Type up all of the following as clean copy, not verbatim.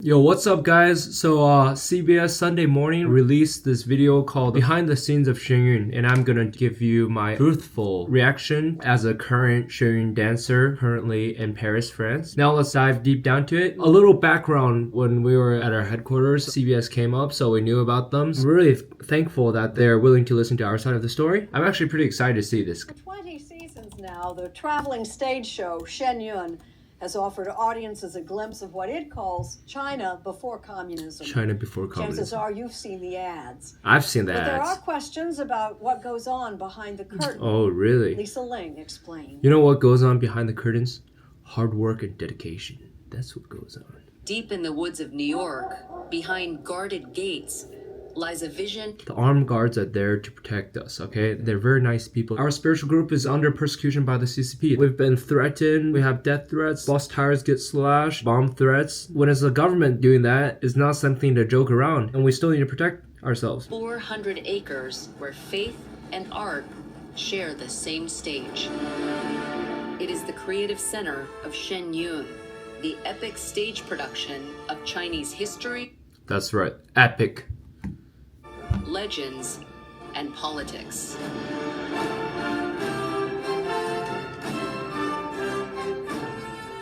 Yo, what's up guys? So CBS Sunday Morning released this video called Behind the Scenes of Shen Yun, and I'm gonna give you my truthful reaction as a current Shen Yun dancer currently in Paris, France. Now let's dive deep down to it. A little background: when we were at our headquarters, CBS came up, so we knew about them. I'm really thankful that they're willing to listen to our side of the story. I'm actually pretty excited to see this. For 20 seasons now, the traveling stage show Shen Yun has offered audiences a glimpse of what it calls China before communism. China before communism. Chances are you've seen the ads. I've seen the But ads. there are questions about what goes on behind the curtain. Oh, really? Lisa Ling explained. You know what goes on behind the curtains? Hard work and dedication. That's what goes on. Deep in the woods of New York, behind guarded gates, lies a vision. The armed guards are there to protect us, okay? They're very nice people. Our spiritual group is under persecution by the CCP. We've been threatened. We have death threats. Bus tires get slashed. Bomb threats. When it's the government doing that, it's not something to joke around. And we still need to protect ourselves. 400 acres where faith and art share the same stage. It is the creative center of Shen Yun, the epic stage production of Chinese history. That's right. Epic. Legends, and politics.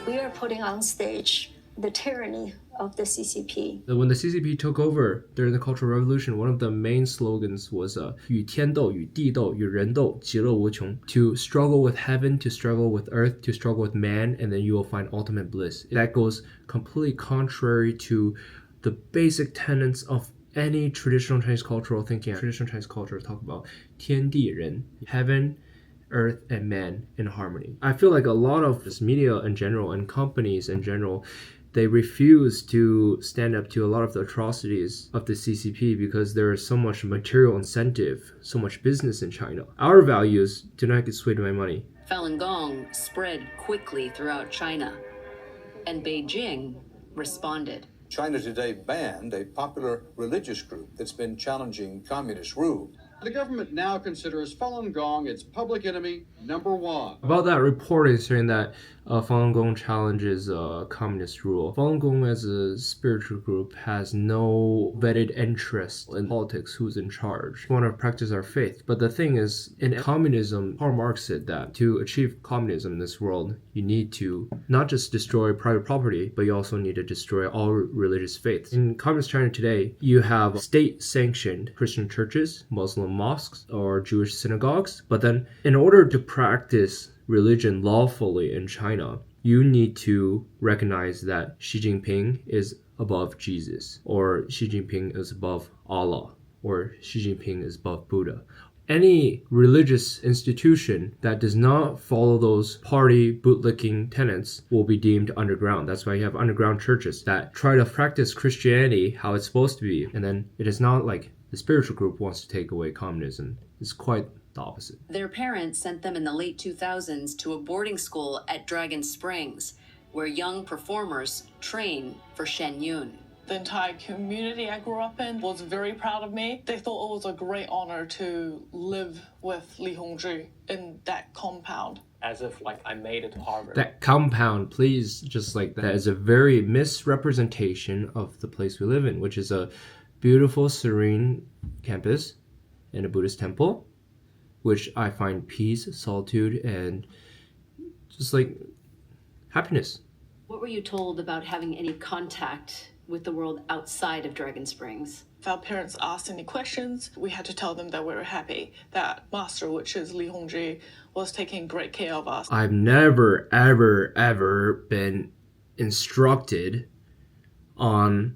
We are putting on stage the tyranny of the CCP. When the CCP took over during the Cultural Revolution, one of the main slogans was 与天斗, 与地斗, 与人斗, 其乐无穷. To struggle with heaven, to struggle with earth, to struggle with man, and then you will find ultimate bliss. That goes completely contrary to the basic tenets of any traditional Chinese cultural thinking. Traditional Chinese culture talk about 天地人, heaven, earth, and man in harmony. I feel like a lot of this media in general and companies in general, they refuse to stand up to a lot of the atrocities of the CCP because there is so much material incentive, so much business in China. Our values do not get swayed by money. Falun Gong spread quickly throughout China, and Beijing responded. China today banned a popular religious group that's been challenging communist rule. The government now considers Falun Gong its public enemy #1. About that report is saying that Falun Gong challenges communist rule. Falun Gong as a spiritual group has no vetted interest in politics, who's in charge. We want to practice our faith. But the thing is, in communism, Karl Marx said that to achieve communism in this world, you need to not just destroy private property, but you also need to destroy all religious faiths. In communist China today, you have state-sanctioned Christian churches, Muslim mosques, or Jewish synagogues. But then, in order to practice religion lawfully in China, you need to recognize that Xi Jinping is above Jesus, or Xi Jinping is above Allah, or Xi Jinping is above Buddha. Any religious institution that does not follow those party bootlicking tenets will be deemed underground. That's why you have underground churches that try to practice Christianity how it's supposed to be. And then it is not like the spiritual group wants to take away communism. It's quite the opposite. Their parents sent them in the late 2000s to a boarding school at Dragon Springs, where young performers train for Shen Yun. The entire community I grew up in was very proud of me. They thought it was a great honor to live with Li Hongzhi in that compound. As if like I made it to Harvard. That compound, please, just like that is a very misrepresentation of the place we live in, which is a beautiful, serene campus in a Buddhist temple, which I find peace, solitude, and just like happiness. What were you told about having any contact with the world outside of Dragon Springs? If our parents asked any questions, we had to tell them that we were happy, that master, which is Li Hongzhi, was taking great care of us. I've never, ever been instructed on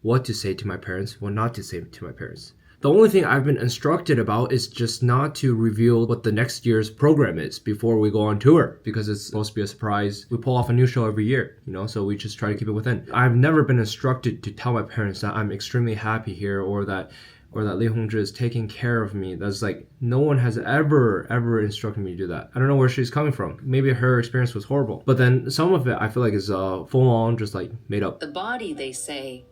what to say to my parents, what not to say to my parents. The only thing I've been instructed about is just not to reveal what the next year's program is before we go on tour, because it's supposed to be a surprise. We pull off a new show every year, so we just try to keep it within. I've never been instructed to tell my parents that I'm extremely happy here, or that Li Hongzhi is taking care of me. That's like, no one has ever instructed me to do that. I don't know where she's coming from. Maybe her experience was horrible. But then some of it I feel like is full on just like made up. The body, they say,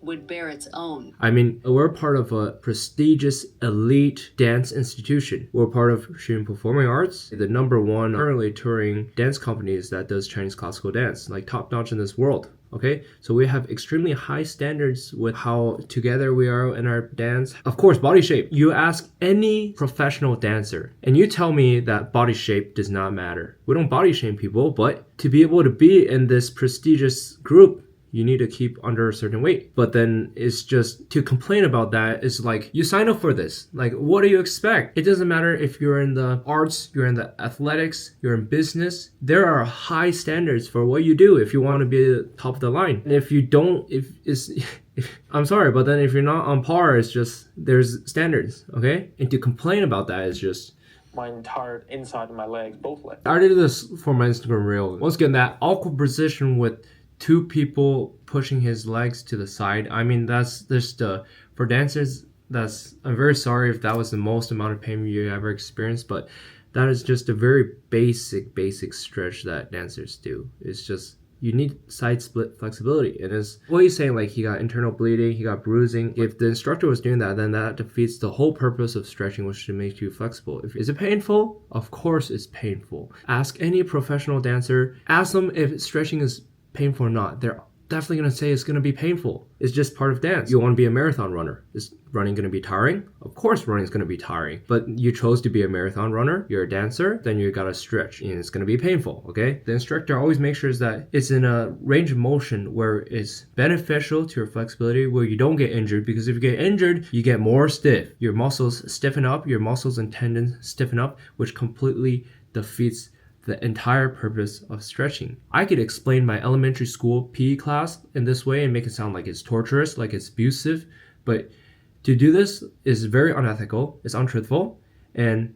would bear its own. I mean, we're part of a prestigious elite dance institution. We're part of Shen Yun Performing Arts, the #1 currently touring dance companies that does Chinese classical dance, like top notch in this world. Okay, so we have extremely high standards with how together we are in our dance. Of course, body shape. You ask any professional dancer and you tell me that body shape does not matter. We don't body shame people, but to be able to be in this prestigious group, you need to keep under a certain weight. But then it's just to complain about that is like, you sign up for this. Like, what do you expect? It doesn't matter if you're in the arts, you're in the athletics, you're in business. There are high standards for what you do if you want to be top of the line. And if you don't, I'm sorry, but then if you're not on par, it's just, there's standards, okay? And to complain about that is just, My entire inside of my legs, both legs. I did this for my Instagram reel. Once again, that awkward position with two people pushing his legs to the side. I mean, that's just for dancers. I'm very sorry if that was the most amount of pain you ever experienced, but that is just a very basic stretch that dancers do. It's just, you need side split flexibility. And it's what he's saying, like he got internal bleeding, he got bruising. If the instructor was doing that, then that defeats the whole purpose of stretching, which is to make you flexible. Is it painful? Of course it's painful. Ask any professional dancer, ask them if stretching is painful or not. They're definitely going to say it's going to be painful. It's just part of dance. You want to be a marathon runner. Is running going to be tiring? Of course running is going to be tiring. But you chose to be a marathon runner, you're a dancer, then you got to stretch and it's going to be painful, okay? The instructor always makes sure that it's in a range of motion where it's beneficial to your flexibility, where you don't get injured, because if you get injured, you get more stiff. Your muscles stiffen up, your muscles and tendons stiffen up, which completely defeats the entire purpose of stretching. I could explain my elementary school PE class in this way and make it sound like it's torturous, like it's abusive, but to do this is very unethical, it's untruthful, and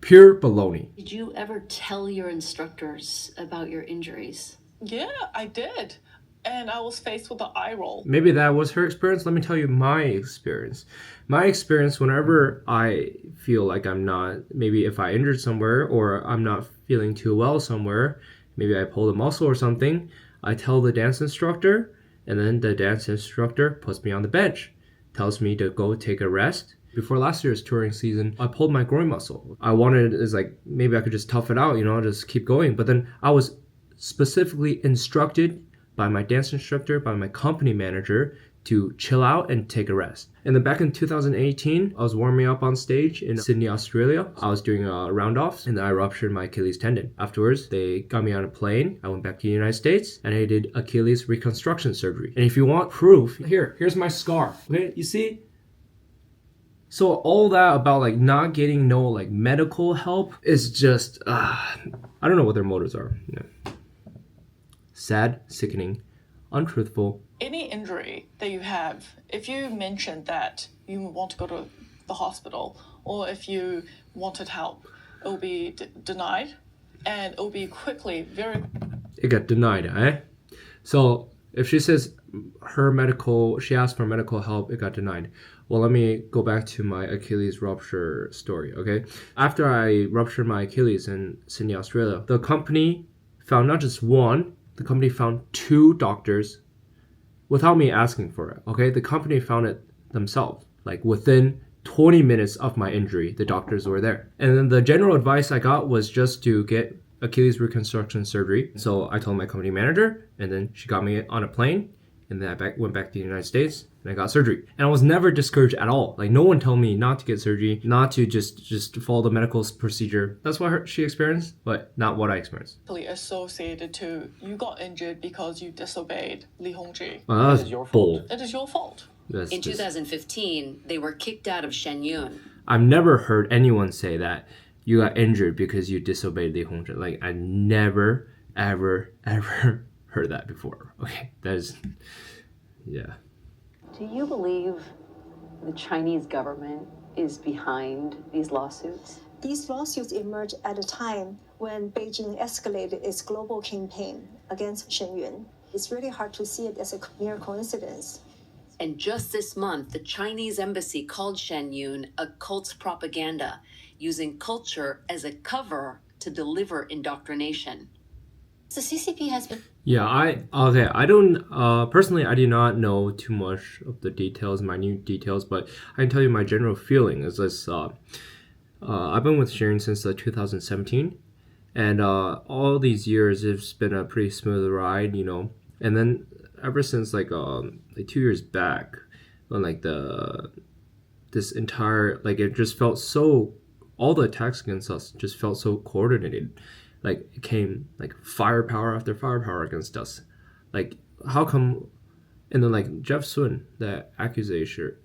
pure baloney. Did you ever tell your instructors about your injuries? Yeah, I did. And I was faced with the eye roll. Maybe that was her experience. Let me tell you my experience. My experience, whenever I feel like I'm not, maybe if I injured somewhere or I'm not feeling too well somewhere, maybe I pulled a muscle or something, I tell the dance instructor, and then the dance instructor puts me on the bench, tells me to go take a rest. Before last year's touring season, I pulled my groin muscle. I wanted, it's like, maybe I could just tough it out, just keep going. But then I was specifically instructed by my dance instructor, by my company manager, to chill out and take a rest. And then back in 2018, I was warming up on stage in Sydney, Australia. I was doing a round-off and I ruptured my Achilles tendon. Afterwards, they got me on a plane. I went back to the United States and I did Achilles reconstruction surgery. And if you want proof, here's my scar. Okay, you see? So all that about like not getting no like medical help is just, I don't know what their motives are. Yeah. Sad, sickening, untruthful. Any injury that you have, if you mention that you want to go to the hospital or if you wanted help, it will be denied and it will be quickly, It got denied, eh? So if she says she asked for medical help, it got denied. Well, let me go back to my Achilles rupture story, okay? After I ruptured my Achilles in Sydney, Australia, the company found not just one, the company found two doctors without me asking for it, okay? The company found it themselves. Like within 20 minutes of my injury, the doctors were there. And then the general advice I got was just to get Achilles reconstruction surgery. So I told my company manager, and then she got me on a plane, and then I went back to the United States, and I got surgery. And I was never discouraged at all. Like no one told me not to get surgery, not to just follow the medical procedure. That's what she experienced, but not what I experienced. associated to you got injured because you disobeyed Li Hongzhi. Well, that was your fault. bull. It is your fault. In 2015, they were kicked out of Shen Yun. I've never heard anyone say that you got injured because you disobeyed Li Hongzhi. Like I never, ever heard that before. Okay, that is, yeah. Do you believe the Chinese government is behind these lawsuits? These lawsuits emerged at a time when Beijing escalated its global campaign against Shen Yun. It's really hard to see it as a mere coincidence. And just this month, the Chinese embassy called Shen Yun a cult's propaganda, using culture as a cover to deliver indoctrination. The CCP has been... Yeah, I don't, personally, I do not know too much of the details, minute details, but I can tell you my general feeling is this, I've been with Shen Yun since 2017, and all these years, it's been a pretty smooth ride, And then ever since like 2 years back, when like this entire, like, it just felt so, all the attacks against us just felt so coordinated. Like, it came like firepower after firepower against us. Like, how come? And then like Jeff Sun, the accuser,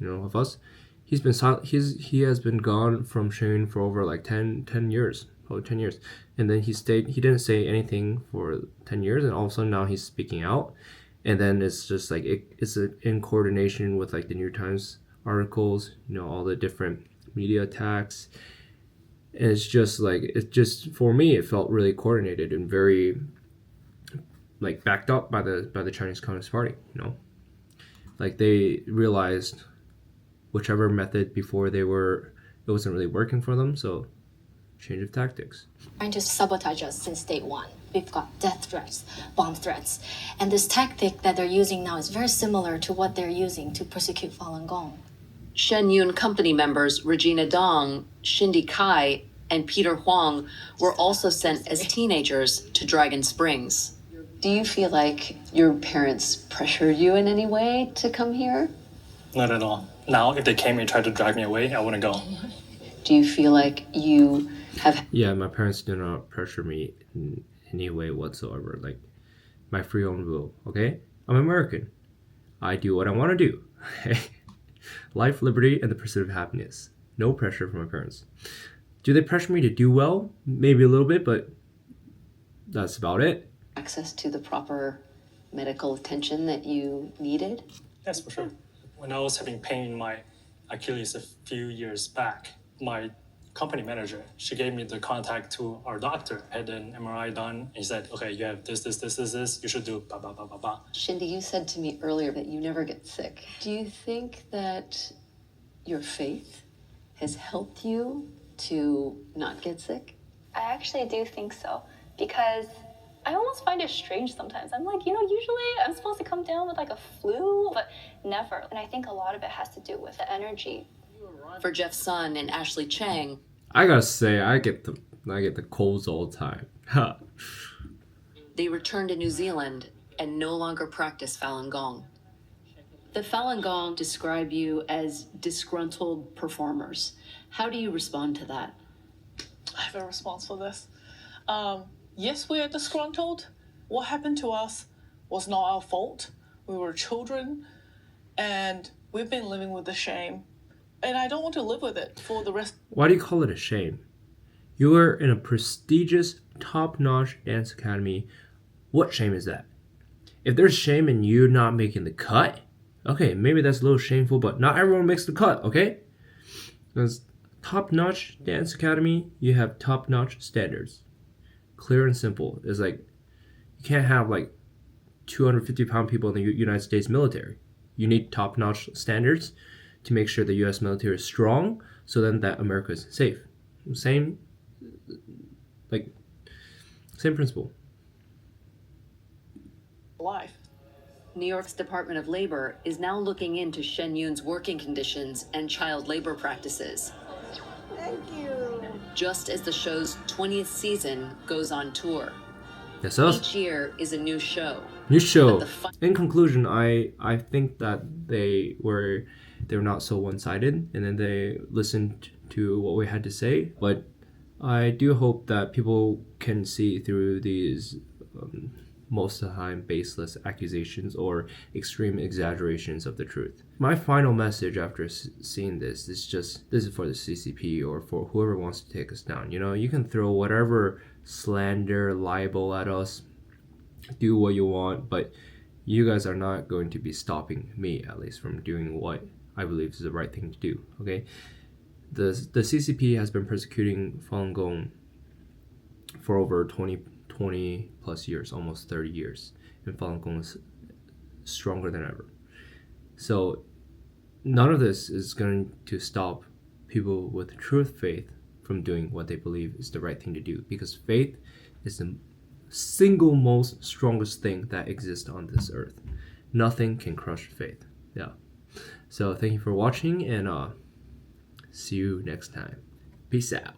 of us, he's been silent. He has been gone from Shen Yun for over like 10 years, probably 10 years. And then he didn't say anything for 10 years, and all of a sudden now he's speaking out. And then it's just like it's in coordination with like the New York Times articles, all the different media attacks. And it's just like, for me, it felt really coordinated and very like backed up by the Chinese Communist Party. Like, they realized whichever method before it wasn't really working for them, so change of tactics. Trying to sabotage us since day one. We've got death threats, bomb threats, and this tactic that they're using now is very similar to what they're using to persecute Falun Gong. Shen Yun company members Regina Dong, Shindy Kai, and Peter Huang were also sent as teenagers to Dragon Springs. Do you feel like your parents pressured you in any way to come here? Not at all. Now, if they came and tried to drag me away, I wouldn't go. Do you feel like you have... Yeah, my parents do not pressure me in any way whatsoever. Like, my free own will, okay? I'm American. I do what I want to do. Life, liberty, and the pursuit of happiness. No pressure from my parents. Do they pressure me to do well? Maybe a little bit, but that's about it. Access to the proper medical attention that you needed? Yes, for sure. When I was having pain in my Achilles a few years back, my company manager, she gave me the contact to our doctor, had an MRI done. He said, okay, you have this, you should do blah, blah, blah, blah, blah. Shindy, you said to me earlier that you never get sick. Do you think that your faith has helped you to not get sick? I actually do think so, because I almost find it strange sometimes. I'm like, usually I'm supposed to come down with like a flu, but never. And I think a lot of it has to do with the energy. For Jeff Sun and Ashley Chang, I gotta say, I get the colds all the time. they returned to New Zealand and no longer practice Falun Gong. The Falun Gong describe you as disgruntled performers. How do you respond to that? I have a response for this. Yes, we are disgruntled. What happened to us was not our fault. We were children, and we've been living with the shame. And I don't want to live with it for the rest. Why do you call it a shame? You were in a prestigious, top-notch dance academy. What shame is that? If there's shame in you not making the cut, okay, maybe that's a little shameful, but not everyone makes the cut, okay? Because top-notch dance academy, you have top-notch standards. Clear and simple. It's like, you can't have like 250-pound people in the United States military. You need top-notch standards to make sure the U.S. military is strong, so then that America is safe. Same principle. Life. New York's Department of Labor is now looking into Shen Yun's working conditions and child labor practices. Thank you. Just as the show's 20th season goes on tour. Yes, sir. Each year is a new show. New show. In conclusion, I think that they were not so one-sided, and then they listened to what we had to say. But I do hope that people can see through these most of the time baseless accusations or extreme exaggerations of the truth. My final message after seeing this is for the CCP or for whoever wants to take us down. You can throw whatever slander, libel at us, do what you want, but you guys are not going to be stopping me, at least, from doing what I believe is the right thing to do, okay? The CCP has been persecuting Falun Gong for over 20 plus years, almost 30 years, and Falun Gong is stronger than ever. So none of this is going to stop people with true faith from doing what they believe is the right thing to do, because faith is the single most strongest thing that exists on this earth. Nothing can crush faith. Yeah. So thank you for watching, and see you next time. Peace out.